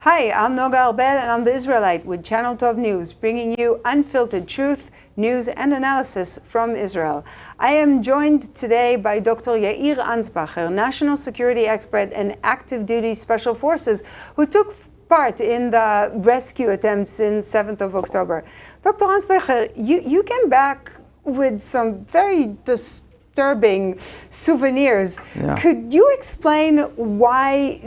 Hi, I'm Noga Arbel and I'm the Israelite with Channel Tov News, bringing you unfiltered truth, news and analysis from Israel. I am joined today by Dr. Yair Ansbacher, national security expert and active duty special forces, who took part in the rescue attempts in 7th of October. Dr. Ansbacher, you came back with some very disturbing souvenirs. Yeah. Could you explain why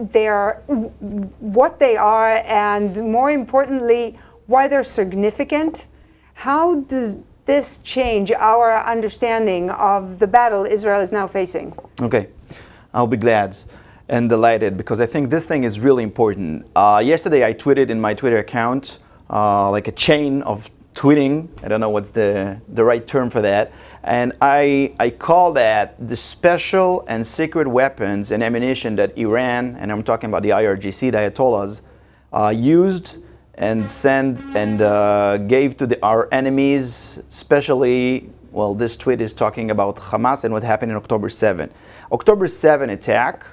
what they are, and more importantly, why they're significant? How does this change our understanding of the battle Israel is now facing? Okay, I'll be glad and delighted because I think this thing is really important. Yesterday I tweeted in my Twitter account, like a chain of tweeting. I don't know what's the right term for that. And I call that the special and secret weapons and ammunition that Iran, and I'm talking about the IRGC, the Ayatollahs, used and sent and gave to our enemies, especially, well, this tweet is talking about Hamas and what happened in October 7. October 7 attack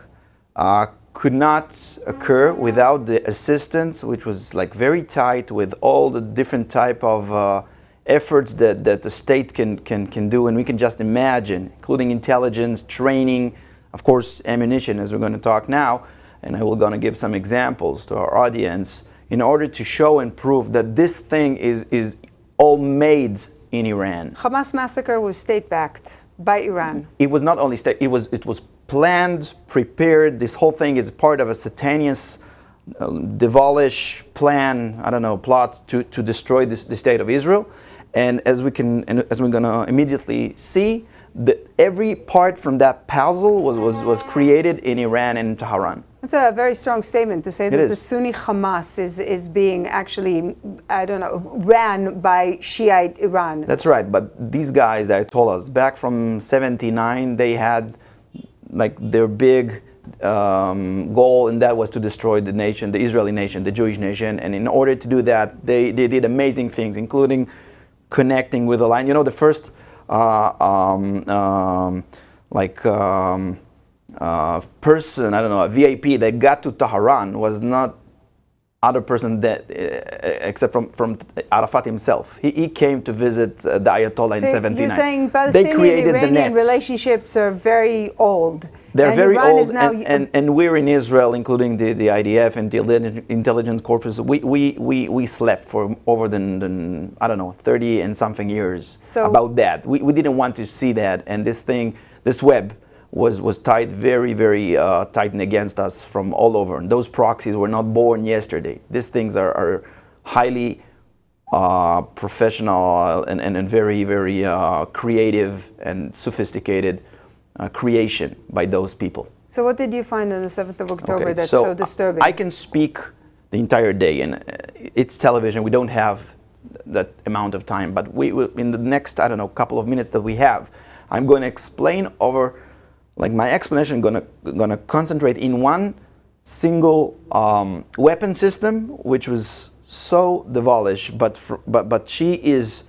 could not occur without the assistance, which was like very tight with all the different type of efforts that the state can do, and we can just imagine, including intelligence, training, of course, ammunition, as we're going to talk now, and I will going to give some examples to our audience in order to show and prove that this thing is all made in Iran. Hamas massacre was state-backed by Iran. It was not only state, it was planned, prepared. This whole thing is part of a Satanian devilish plan, plot to destroy the state of Israel. And as we're going to immediately see, every part from that puzzle was created in Iran and in Tehran. That's a very strong statement to say that the is. Sunni Hamas is being actually, ran by Shiite Iran. That's right, but these guys, the Ayatollahs, back from 79, they had like their big goal, and that was to destroy the nation, the Israeli nation, the Jewish nation. And in order to do that, they did amazing things, including connecting with the line. You know, the first person, a VIP that got to Tehran was not other person that except from Arafat himself. He came to visit the Ayatollah in 79. You're saying Palestinian-Iranian relationships are very old. They're very Iran old, is now and we're in Israel, including the IDF and the intelligence corpus. We slept for over than 30 and something years about that. We didn't want to see that, and this web was tied very, very tightened against us from all over. And those proxies were not born yesterday. These things are highly professional and very, very creative and sophisticated creation by those people. So what did you find on the 7th of October that's so disturbing? I can speak the entire day, and it's television. We don't have that amount of time, but we will, in the next, couple of minutes that we have, I'm going to explain over, my explanation gonna concentrate in one single weapon system, which was so devilish, but she is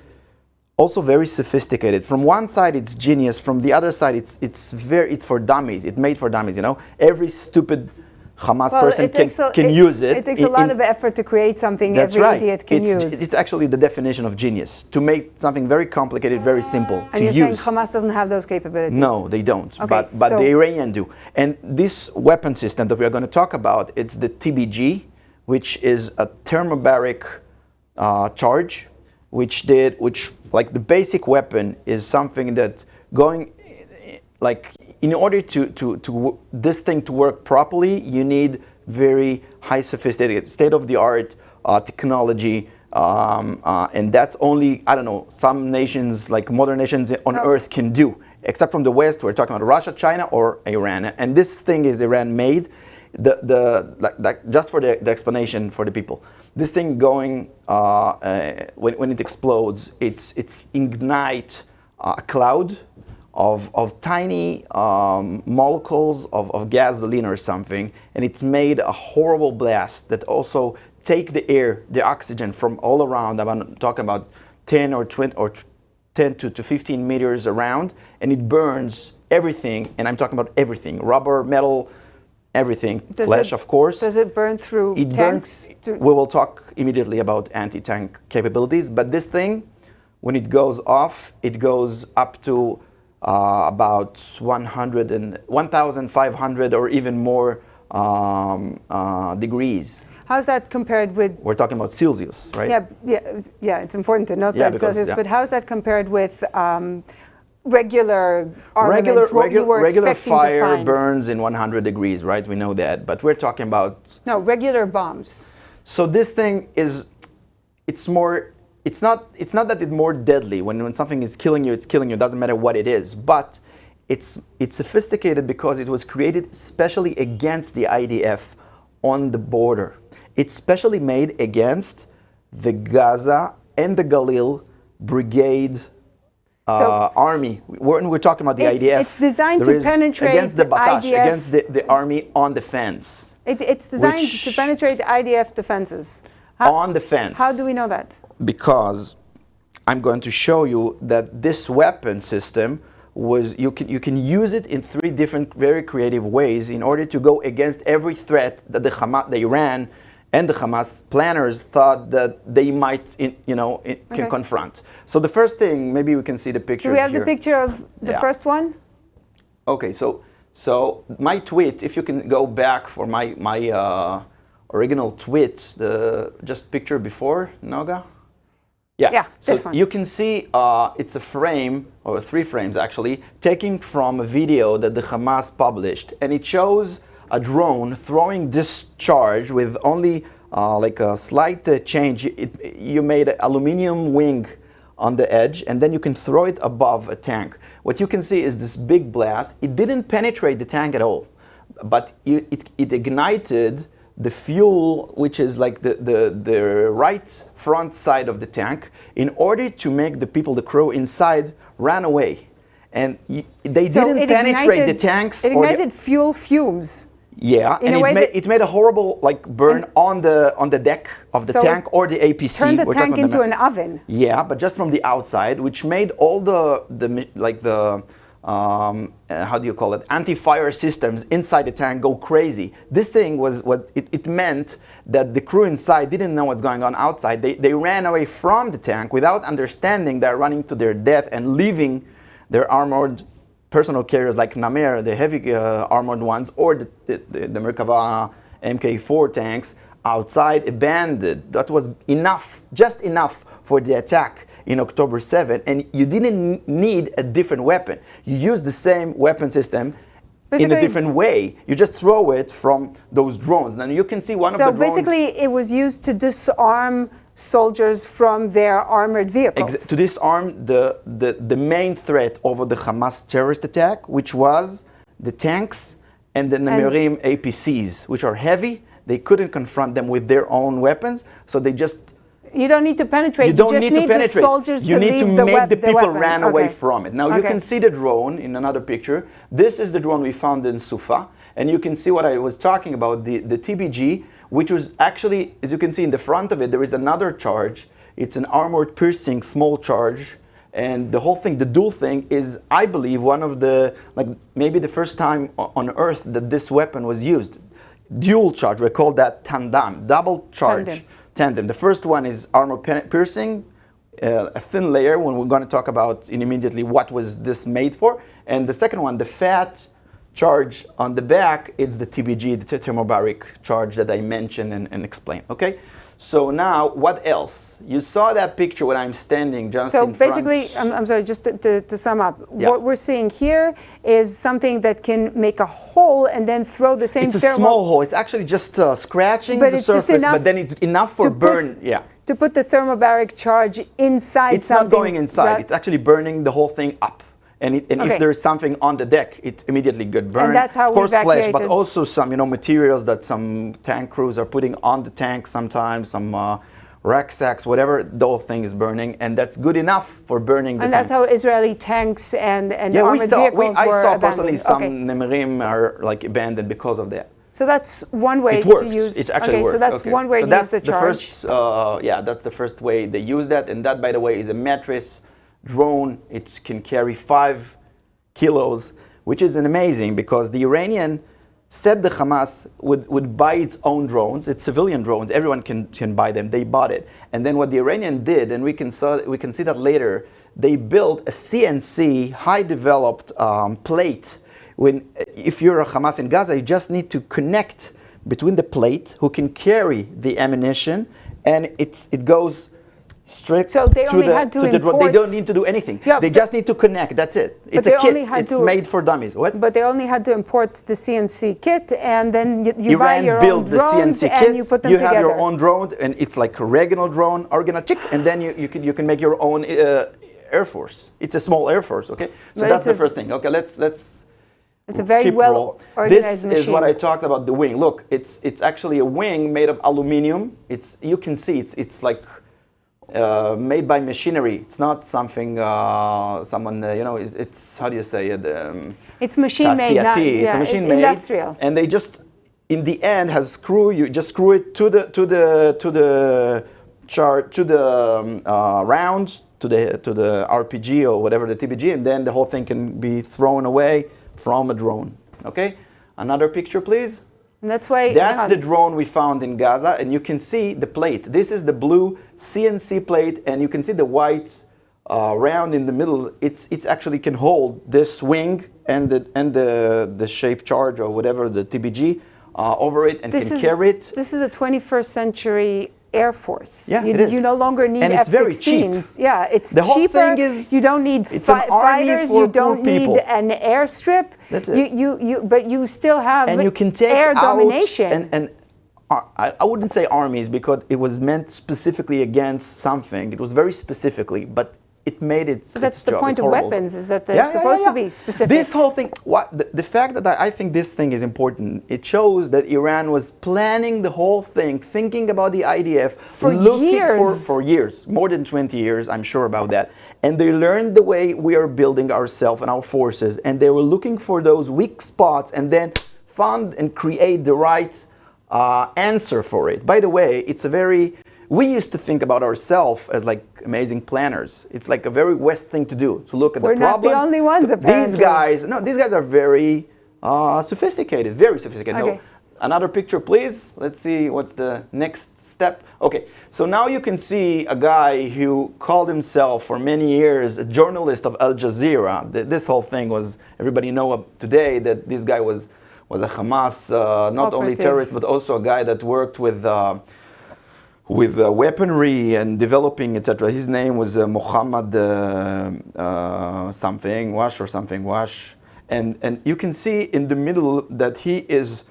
also very sophisticated. From one side, it's genius. From the other side, it's for dummies. It's made for dummies. Every stupid Hamas person can use it. It takes a lot of effort to create something every idiot can use. It's actually the definition of genius, to make something very complicated, very simple to use. And you're saying Hamas doesn't have those capabilities? No, they don't, okay, but the Iranians do. And this weapon system that we are going to talk about, it's the TBG, which is a thermobaric charge, which the basic weapon is something that in order to this thing to work properly, you need very high sophisticated, state-of-the-art technology, and that's only, some nations, like modern nations on earth can do. Except from the West, we're talking about Russia, China, or Iran. And this thing is Iran-made. Just for the explanation for the people, this thing going when it explodes, it's ignite a cloud of tiny molecules of gasoline or something, and it's made a horrible blast that also take the air, the oxygen from all around. I'm talking about 10 or 20 or 10 to 15 meters around, and it burns everything. And I'm talking about everything: rubber, metal, everything, flesh, of course. Does it burn through It tanks? burns. We will talk immediately about anti-tank capabilities, but this thing, when it goes off, it goes up to about 1,500 or even more degrees. How's that compared with? We're talking about Celsius, right? Yeah. It's important to note Yeah, that because, Celsius. yeah. But how's that compared with regular armaments? Regular fire burns in 100 degrees, right? We know that, but we're talking about regular bombs. So this thing is, it's not that it's more deadly. When something is killing you, it's killing you. It doesn't matter what it is, but it's sophisticated because it was created specially against the IDF on the border. It's specially made against the Gaza and the Galil Brigade army. When we're talking about the IDF, it's designed to penetrate against the Batash, IDF. against the army on the fence. It's designed to penetrate the IDF defenses. On the fence. How do we know that? Because I'm going to show you that this weapon system was, you can use it in 3 different very creative ways in order to go against every threat that the Iran and the Hamas planners thought that they might can confront. So the first thing, maybe we can see the picture. Do we have the picture of the first one? Okay, so my tweet, if you can go back for my original tweet, the just picture before, Noga? Yeah, so this one. You can see it's a frame, or 3 frames actually, taken from a video that the Hamas published, and it shows a drone throwing this charge with only like a slight change. You made an aluminum wing on the edge, and then you can throw it above a tank. What you can see is this big blast. It didn't penetrate the tank at all, but it ignited the fuel, which is like the right front side of the tank, in order to make the people, the crew inside, run away. And they didn't penetrate the tanks. It ignited fuel fumes. Yeah, and it made a horrible burn on the deck of the tank or the APC. Turned the tank into an oven. Yeah, but just from the outside, which made all the how do you call it, anti-fire systems inside the tank go crazy. This thing was what it meant, that the crew inside didn't know what's going on outside. They ran away from the tank without understanding they're running to their death and leaving their armored personal carriers like Namer, the heavy armored ones, or the Merkava Mk4 tanks outside abandoned. That was enough, just enough for the attack in October 7, and you didn't need a different weapon. You used the same weapon system in a different way. You just throw it from those drones. Now you can see one of the drones. So basically it was used to disarm soldiers from their armored vehicles. To disarm the main threat over the Hamas terrorist attack, which was the tanks and the Nemerim APCs, which are heavy. They couldn't confront them with their own weapons, so they just... You don't need to penetrate. You don't just need to penetrate. The soldiers you to need to leave make the people weapon. run away from it. Now you can see the drone in another picture. This is the drone we found in Sufa, and you can see what I was talking about, the TBG, which was actually, as you can see in the front of it, there is another charge. It's an armored piercing small charge, and the whole thing, the dual thing, is, I believe, one of the, maybe the first time on Earth that this weapon was used. Dual charge, we call that tandem, double charge. Tandem. The first one is armor piercing, a thin layer, when we're going to talk about immediately what was this made for. And the second one, the fat charge on the back, it's the TBG, the thermobaric charge that I mentioned and explained. Okay? So now, what else? You saw that picture when I'm standing just in front. So basically, I'm sorry, just to sum up, what we're seeing here is something that can make a hole and then throw the same... It's a small hole. It's actually just scratching the surface, but then it's enough for burn. To put the thermobaric charge inside it's something. It's not going inside. It's actually burning the whole thing up. And if there's something on the deck, it immediately get burned. And that's how of course, flesh, but also some materials that some tank crews are putting on the tank sometimes, some rucksacks, whatever, the whole thing is burning, and that's good enough for burning the tanks. And that's how Israeli tanks and armored vehicles were I saw abandoned. Personally some Nemerim are abandoned because of that. So that's one way to use. It actually works. So that's one way to use the charge. That's the first way they use that, and that, by the way, is a mattress drone. It can carry 5 kilos, which is amazing because the Iranian said the Hamas would buy its own drones, its civilian drones. Everyone can buy them. They bought it. And then what the Iranian did, and we can see that later, they built a CNC, high developed plate. If you're a Hamas in Gaza, you just need to connect between the plate, who can carry the ammunition, and it goes straight so they to only the had to drone. import. They don't need to do anything. Yeah, they just need to connect. That's it. It's a kit. It's made for dummies. What? But they only had to import the CNC kit, and then you buy Iran your built own the drones CNC and kits. you put them You together. have your own drones, and it's like a regular drone, and then you can make your own Air Force. It's a small Air Force. Okay, so But that's the first thing. Okay, let's. It's a very keep well roll. organized This machine. is what I talked about, the wing. Look, it's actually a wing made of aluminum. You can see it's like made by machinery. It's not something someone it's how do you say it? It's machine made, not, It's a machine made, industrial. and they just in the end has screw. You just screw it to the round, to the RPG or whatever, the TBG, and then the whole thing can be thrown away from a drone. Okay, another picture, please. And that's why That's the drone we found in Gaza, and you can see the plate. This is the blue CNC plate, and you can see the white round in the middle. It's actually can hold this wing and the shape charge or whatever, the TBG over it, and can carry it. This is a 21st century Air Force. Yeah, it is. You no longer need And it's very F-16s. Yeah, it's The whole cheaper. thing is- you don't need it's an army fighters. for You don't poor need people. an airstrip. That's it. But you still have And you can take air out domination. and I wouldn't say armies because it was meant specifically against something. It was very specifically, but it made its That's its the job. point It's of horrible. weapons, is that they're supposed to be specific. This whole thing, the fact that I think this thing is important, it shows that Iran was planning the whole thing, thinking about the IDF For looking years. for years, more than 20 years, I'm sure about that. And they learned the way we are building ourselves and our forces, and they were looking for those weak spots and then found and create the right answer for it. By the way, we used to think about ourselves as like amazing planners. It's like a very West thing to do, to look at We're the not problems. the only ones, apparently. These guys are very sophisticated, very sophisticated. Okay. No, another picture, please. Let's see what's the next step. Okay, so now you can see a guy who called himself for many years a journalist of Al Jazeera. This whole thing was, everybody know today that this guy was a Hamas, not only Operative. terrorist, but also a guy that worked with weaponry and developing, etc. His name was Mohammed something Wash, and you can see in the middle that he is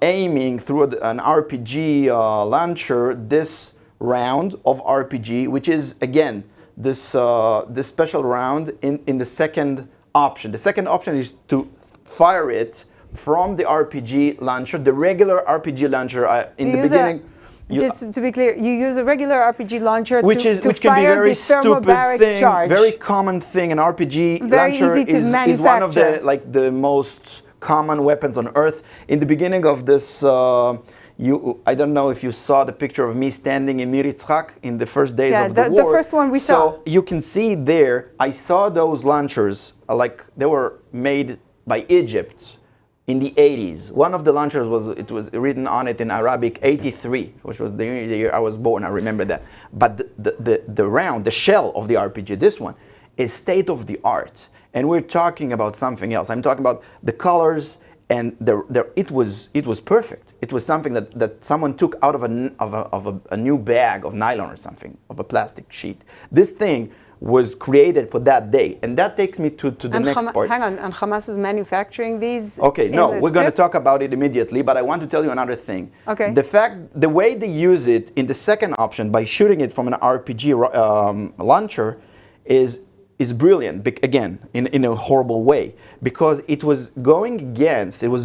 aiming through an RPG launcher this round of RPG, which is again this special round in the second option. The second option is to fire it from the RPG launcher, the regular RPG launcher in the beginning. Just to be clear, you use a regular RPG launcher which to can be fire very the stupid thermobaric thing, charge. very common thing. An RPG Very launcher easy to is one of manufacture. the most common weapons on Earth. In the beginning of this, I don't know if you saw the picture of me standing in Mir Yitzhak in the first days of the war. The first one we saw. So you can see there, I saw those launchers, like they were made by Egypt in the 80s. One of the launchers was written on it in Arabic 83, which was the year I was born. I remember that. But the round, the shell of the RPG, this one, is state of the art. And we're talking about something else. I'm talking about the colors, and it was perfect. It was something that someone took out of a new bag of nylon or something, of a plastic sheet. This thing was created for that day, and that takes me to the next part. Hang on, and Hamas is manufacturing these? Okay, no, in the we're going to script? talk about it immediately, but I want to tell you another thing. Okay. The way they use it in the second option by shooting it from an RPG launcher is brilliant. Again, in a horrible way, because it was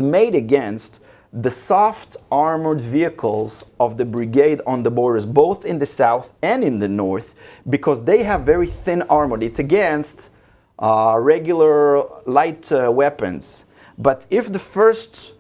made against the soft armored vehicles of the brigade on the borders, both in the south and in the north, because they have very thin armor. It's against regular light weapons. But if the first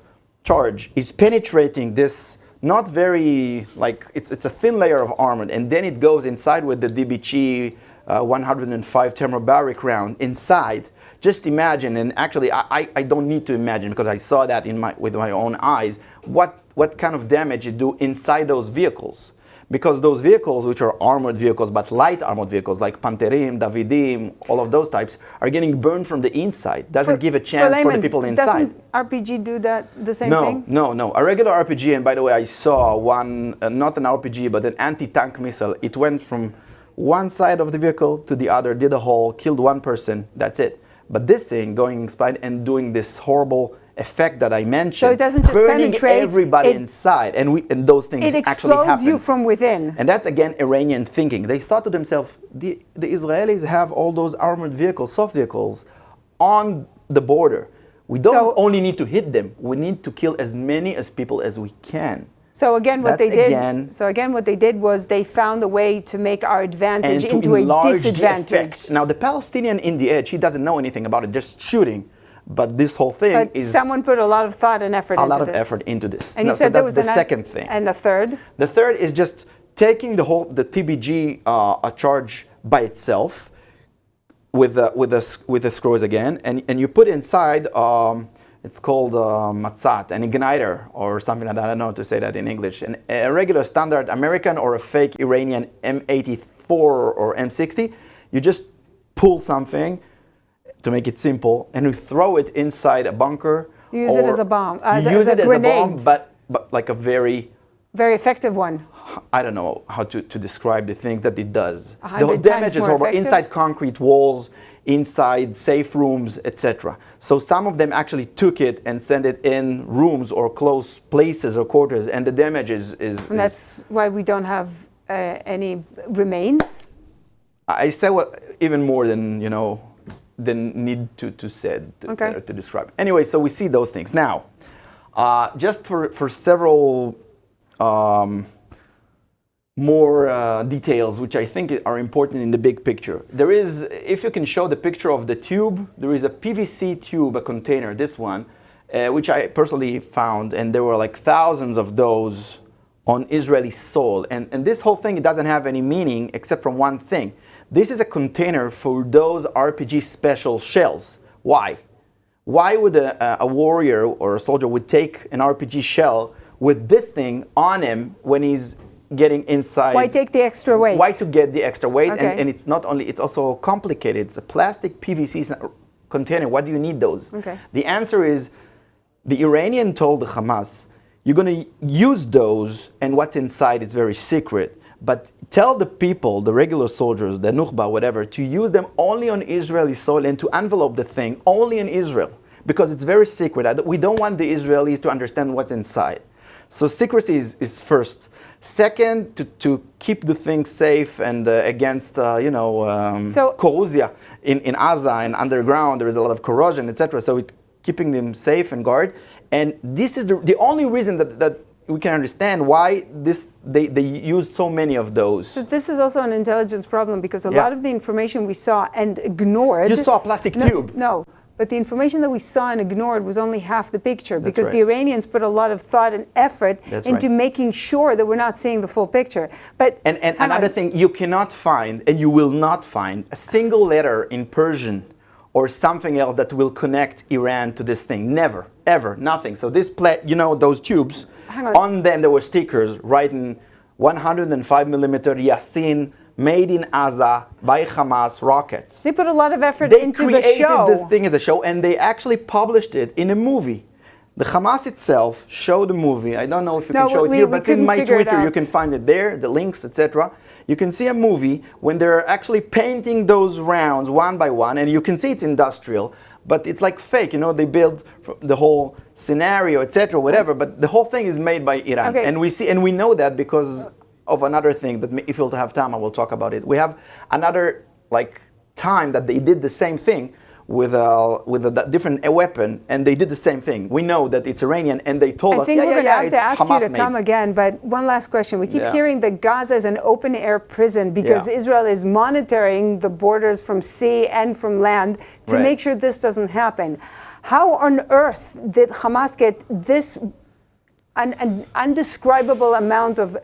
charge is penetrating this not very, like, it's a thin layer of armor, and then it goes inside with the DBG 105 thermobaric round inside, just imagine, and actually I don't need to imagine because I saw that with my own eyes, what kind of damage it do inside those vehicles. Because those vehicles, which are armored vehicles, but light armored vehicles like Panterim, Davidim, all of those types, are getting burned from the inside. Doesn't give a chance for the people inside. Doesn't RPG do that the same thing? No. A regular RPG, and by the way, I saw one, not an RPG, but an anti-tank missile. It went from one side of the vehicle to the other, did a hole, killed one person, that's it. But this thing going inside and doing this horrible effect that I mentioned, so it doesn't just burning penetrate, everybody inside, and those things it actually happen. explodes you from within. And that's again Iranian thinking. They thought to themselves, the Israelis have all those armored vehicles, soft vehicles, on the border. We don't only need to hit them. We need to kill as many as people as we can. So again, what they did was they found a way to make our advantage into a disadvantage. Now the Palestinian in the edge, he doesn't know anything about it, just shooting. But this whole thing is... someone put a lot of thought and effort into this. And you said so that's the second thing. And the third? The third is just taking the TBG charge by itself with the screws again, and you put inside, it's called matzat, an igniter or something like that. I don't know how to say that in English. A regular standard American or a fake Iranian M84 or M60, you just pull something, to make it simple, and you throw it inside a bunker. You use it as a bomb, as use it as grenade. a bomb, but like a very effective one. I don't know how to describe the thing that it does. The damage is horrible. Inside concrete walls, inside safe rooms, etc. So some of them actually took it and sent it in rooms or close places or quarters, and the damage is and that's why we don't have any remains? I say even more than, than need to describe. Anyway, so we see those things. Now, just for several more details, which I think are important in the big picture. There is, if you can show the picture of the tube, there is a PVC tube, a container, this one, which I personally found, and there were like thousands of those on Israeli soil. And this whole thing, it doesn't have any meaning except from one thing. This is a container for those RPG special shells. Why? Why would a warrior or a soldier would take an RPG shell with this thing on him when he's getting inside? Why take the extra weight? Why to get the extra weight? Okay. And it's not only, it's also complicated. It's a plastic PVC container. What do you need those? Okay. The answer is, the Iranian told the Hamas, you're going to use those, and what's inside is very secret. But tell the people, the regular soldiers, the Nukhba, whatever, to use them only on Israeli soil and to envelope the thing only in Israel, because it's very secret. We don't want the Israelis to understand what's inside. So secrecy is first. Second, to keep the thing safe and against, corrosion. In Gaza and underground, there is a lot of corrosion, etc. So keeping them safe and guard. And this is the only reason that we can understand why they used so many of those. So this is also an intelligence problem, because a lot of the information we saw and ignored... You saw a plastic tube. No, but the information that we saw and ignored was only half the picture, because the Iranians put a lot of thought and effort into making sure that we're not seeing the full picture. But and another thing, you cannot find, and you will not find, a single letter in Persian or something else that will connect Iran to this thing. Never, ever, nothing. So this, those tubes, on them there were stickers writing 105 millimeter Yassin, made in Gaza by Hamas rockets. They put a lot of effort into the show. They created this thing as a show, and they actually published it in a movie. The Hamas itself showed the movie. I don't know if you can show it here, but in my Twitter you can find it there, the links, etc. You can see a movie when they're actually painting those rounds one by one, and you can see it's industrial, but it's like fake. They build the whole scenario, etc., whatever. But the whole thing is made by Iran, and we know that because of another thing that if we'll have time, I will talk about it. We have another time that they did the same thing with a different weapon, and they did the same thing. We know that it's Iranian, and they told us, I think we're going to have to ask Hamas you to come again, but one last question. We keep hearing that Gaza is an open-air prison because Israel is monitoring the borders from sea and from land to make sure this doesn't happen. How on earth did Hamas get this an undescribable amount of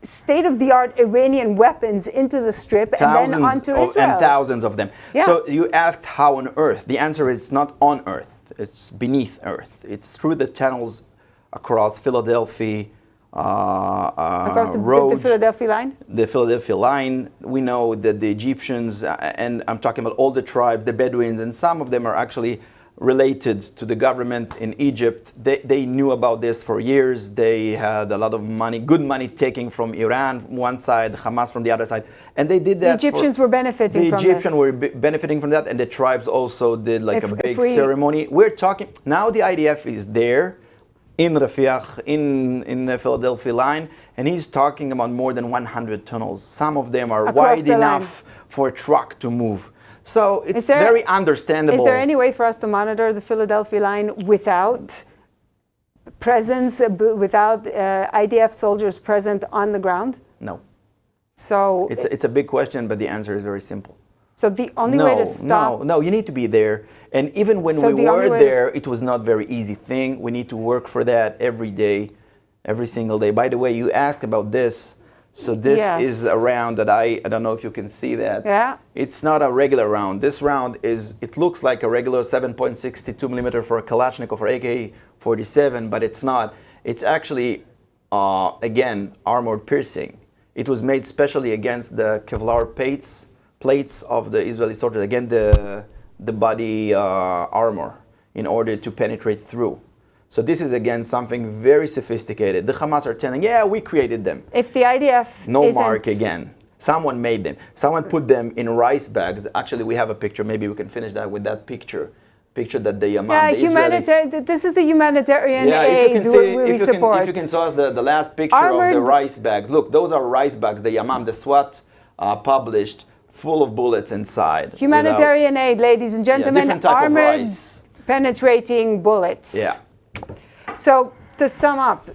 state-of-the-art Iranian weapons into the Strip and then onto Israel. And thousands of them. Yeah. So you asked how on Earth. The answer is not on Earth. It's beneath Earth. It's through the channels across Philadelphia across the Philadelphia line? The Philadelphia line. We know that the Egyptians, and I'm talking about all the tribes, the Bedouins, and some of them are actually related to the government in Egypt. They knew about this for years. They had a lot of money, good money taking from Iran from one side, Hamas from the other side. And they did that. The Egyptians were benefiting from this. The Egyptians were benefiting from that, and the tribes also did like a big ceremony. We're talking, now the IDF is there in Rafiah, in the Philadelphia line, and he's talking about more than 100 tunnels. Some of them are wide enough for a truck to move. So it's very understandable. Is there any way for us to monitor the Philadelphia line without presence, without IDF soldiers present on the ground? No. So it's a big question, but the answer is very simple. So the only way to stop... No, you need to be there. And even when we were there, it was not a very easy thing. We need to work for that every day, every single day. By the way, you asked about this. So this is a round that I don't know if you can see that. Yeah. It's not a regular round. This round it looks like a regular 7.62 millimeter for a Kalashnikov or AK-47, but it's not. It's actually, again, armored piercing. It was made specially against the Kevlar plates of the Israeli soldiers, again the body armor, in order to penetrate through. So this is, again, something very sophisticated. The Hamas are telling, yeah, we created them. If the IDF no mark again. Someone made them. Someone put them in rice bags. Actually, we have a picture. Maybe we can finish that with that picture. Picture that the Yamam, this is the humanitarian aid we support. If you can show us the last picture of the rice bags. Look, those are rice bags. The Yamam, the SWAT published, full of bullets inside. Humanitarian aid, ladies and gentlemen, armored penetrating bullets. Yeah. So to sum up,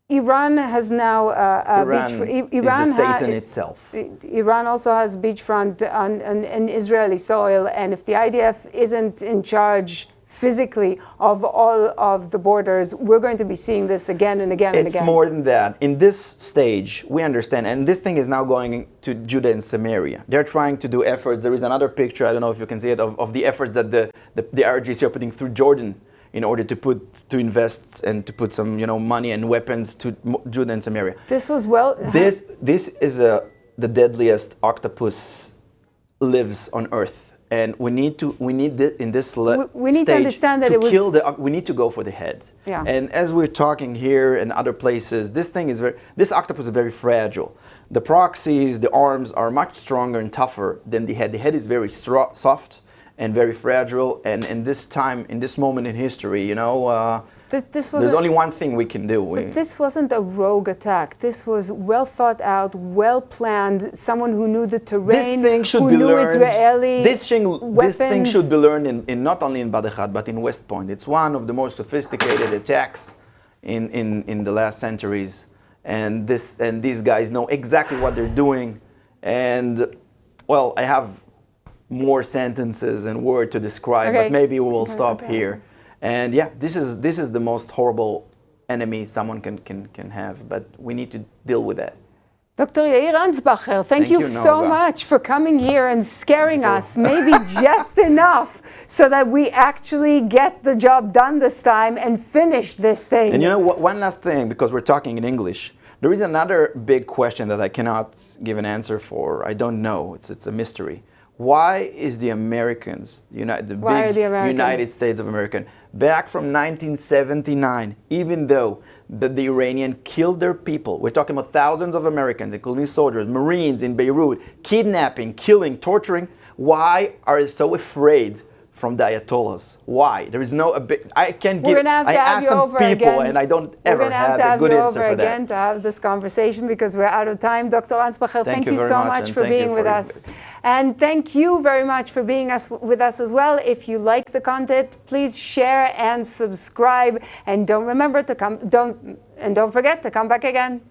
Iran has now is the Satan itself. Iran also has beachfront on Israeli soil, and if the IDF isn't in charge physically of all of the borders, we're going to be seeing this again and again and again. It's more than that. In this stage, we understand, and this thing is now going to Judah and Samaria. They're trying to do efforts. There is another picture, I don't know if you can see it, of the efforts that the IRGC are putting through Jordan in order to invest and to put some money and weapons to Judah and Samaria. This was This is the deadliest octopus lives on Earth. And we need to understand that we need to go for the head. Yeah. And as we're talking here and other places, this octopus is very fragile. The proxies, the arms are much stronger and tougher than the head. The head is very soft and very fragile. And in this moment in history, there's only one thing we can do. But this wasn't a rogue attack. This was well thought out, well planned. Someone who knew the terrain, who knew Israeli weapons. This thing should be learned in not only in Bab el-Khad, but in West Point. It's one of the most sophisticated attacks in the last centuries. And these guys know exactly what they're doing. And well, I have more sentences and words to describe, but maybe we will stop here. And yeah, this is the most horrible enemy someone can have, but we need to deal with that. Dr. Yair Ansbacher, thank you so much for coming here and scaring us, maybe just enough so that we actually get the job done this time and finish this thing. And one last thing, because we're talking in English, there is another big question that I cannot give an answer for. I don't know. It's a mystery. Why is the Americans, United States of America, back from 1979, even though the Iranian killed their people, we're talking about thousands of Americans, including soldiers, Marines in Beirut, kidnapping, killing, torturing, why are they so afraid from the Ayatollahs? Why? There is I asked some people and I don't ever have a good answer for that. We're going to have you over again to have this conversation because we're out of time. Dr. Ansbacher, thank you so much for being with us. And thank you very much for being with us as well. If you like the content, please share and subscribe. And don't forget to come back again.